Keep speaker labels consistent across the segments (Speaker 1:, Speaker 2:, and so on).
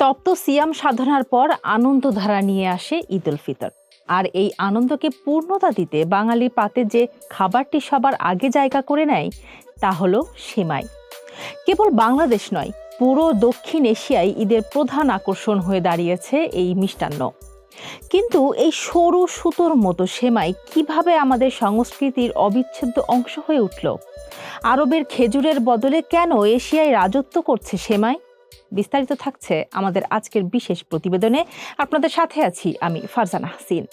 Speaker 1: তপ্ত সিয়াম সাধনার পর আনন্দধারা নিয়ে আসে ঈদ উল ফিতর। আর এই আনন্দকে পূর্ণতা দিতে বাঙালি পাতে যে খাবারটি সবার আগে জায়গা করে নেয় তা হলো সেমাই। কেবল বাংলাদেশ নয়, পুরো দক্ষিণ এশিয়ায় ঈদের প্রধান আকর্ষণ হয়ে দাঁড়িয়েছে এই মিষ্টান্ন। কিন্তু এই সরু সুতোর মতো সেমাই কিভাবে আমাদের সংস্কৃতির অবিচ্ছেদ্য অংশ হয়ে উঠল? আরবের খেজুরের বদলে কেন এশিয়ায় রাজত্ব করছে সেমাই? বিস্তারিত থাকছে আমাদের আজকের বিশেষ প্রতিবেদনে। আপনাদের সাথে আছি আমি ফারজানা হাসিন।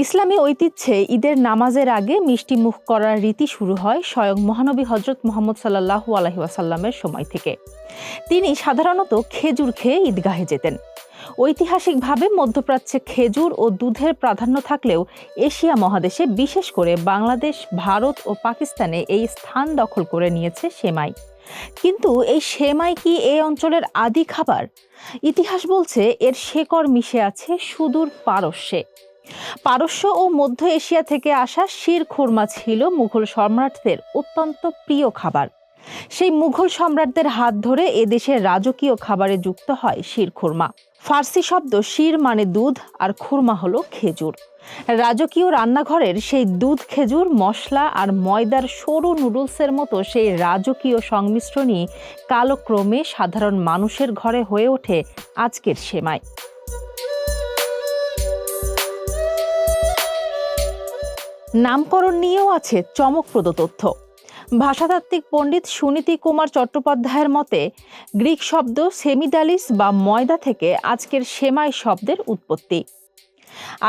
Speaker 1: ইসলামী ঐতিহ্যে ঈদের নামাজের আগে মিষ্টি মুখ করার রীতি শুরু হয় স্বয়ং মহানবী হজরত মুহাম্মদ সাল্লাল্লাহু আলাইহি ওয়াসাল্লামের সময় থেকে। তিনি সাধারণত খেজুর খেয়ে ঈদগাহে যেতেন। ঐতিহাসিকভাবে মধ্যপ্রাচ্যে খেজুর ও দুধের প্রাধান্য থাকলেও এশিয়া মহাদেশে, বিশেষ করে বাংলাদেশ, ভারত ও পাকিস্তানে এই স্থান দখল করে নিয়েছে সেমাই। কিন্তু এই সেমাই কি এই অঞ্চলের আদি খাবার? ইতিহাস বলছে এর শেকড় মিশে আছে সুদূর পারস্যে। পারস্য ও মধ্য এশিয়া থেকে আসা শির খুরমা ছিল মুঘল সম্রাটদের অত্যন্ত প্রিয় খাবার। সেই মুঘল সম্রাটদের হাত ধরে এদেশের রাজকীয় খাবারে যুক্ত হয় শির খুরমা। ফার্সি শব্দ শির মানে দুধ আর খুরমা হলো খেজুর। রাজকীয় রান্নাঘরের সেই দুধ, খেজুর, মশলা আর ময়দার সরু নুডলসের মতো সেই রাজকীয় সংমিশ্রণই কালক্রমে সাধারণ মানুষের ঘরে হয়ে ওঠে আজকের সেমাই। নামকরণ নিয়েও আছে চমকপ্রদ তথ্য। ভাষাতাত্ত্বিক পণ্ডিত সুনীতি কুমার চট্টোপাধ্যায়ের মতে, গ্রিক শব্দ সেমিডালিস বা ময়দা থেকে আজকের সেমাই শব্দের উৎপত্তি।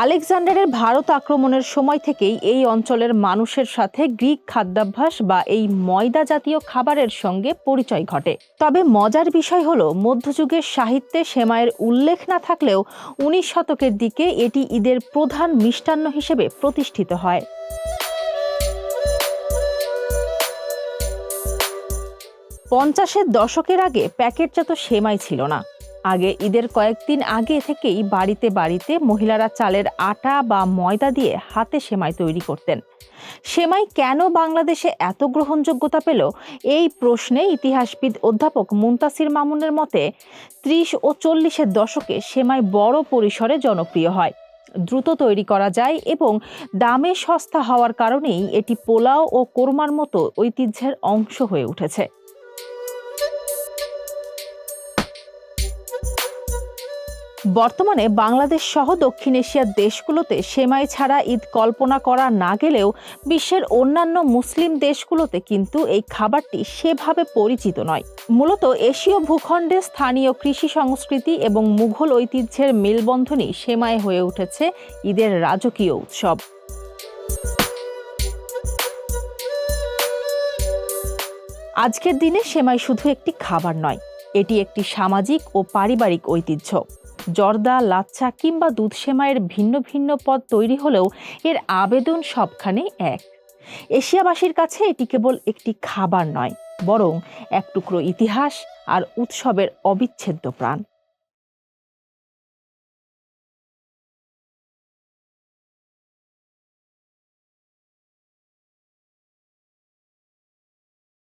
Speaker 1: আলেকজান্ডারের ভারত আক্রমণের সময় থেকেই এই অঞ্চলের মানুষের সাথে গ্রিক খাদ্যাভ্যাস বা এই ময়দা জাতীয় খাবারের সঙ্গে পরিচয় ঘটে। তবে মজার বিষয় হলো, মধ্যযুগের সাহিত্যে সেমাইয়ের উল্লেখ না থাকলেও 19 শতকের দিকে এটি ঈদের প্রধান মিষ্টান্ন হিসেবে প্রতিষ্ঠিত হয়। পঞ্চাশের দশকের আগে প্যাকেটজাত সেমাই ছিল না। আগে ঈদের কয়েকদিন আগে থেকেই বাড়িতে বাড়িতে মহিলারা চালের আটা বা ময়দা দিয়ে হাতে সেমাই তৈরি করতেন। সেমাই কেন বাংলাদেশে এত গ্রহণযোগ্যতা পেল? এই প্রশ্নে ইতিহাসবিদ অধ্যাপক মুনতাসির মামুনের মতে, 30 ও 40-এর দশকে সেমাই বড় পরিসরে জনপ্রিয় হয়। দ্রুত তৈরি করা যায় এবং দামে সস্তা হওয়ার কারণেই এটি পোলাও ও কোরমার মতো ঐতিহ্যের অংশ হয়ে উঠেছে। বর্তমানে বাংলাদেশ সহ দক্ষিণ এশিয়ার দেশগুলোতে সেমাই ছাড়া ঈদ কল্পনা করা না গেলেও বিশ্বের অন্যান্য মুসলিম দেশগুলোতে কিন্তু এই খাবারটি সেভাবে পরিচিত নয়। মূলত এশীয় ভূখণ্ডে স্থানীয় কৃষি সংস্কৃতি এবং মুঘল ঐতিহ্যের মেলবন্ধনই সেমাই হয়ে উঠেছে ঈদের রাজকীয় উৎসব। আজকের দিনে সেমাই শুধু একটি খাবার নয়, এটি একটি সামাজিক ও পারিবারিক ঐতিহ্য। জর্দা, লাচ্ছা কিংবা দুধ সেমাইয়ের ভিন্ন ভিন্ন পদ তৈরি হলেও এর আবেদন সবখানে এক। এশিয়াবাসীর কাছে এটি কেবল একটি খাবার নয়, বরং এক টুকরো ইতিহাস আর উৎসবের অবিচ্ছেদ্য প্রাণ।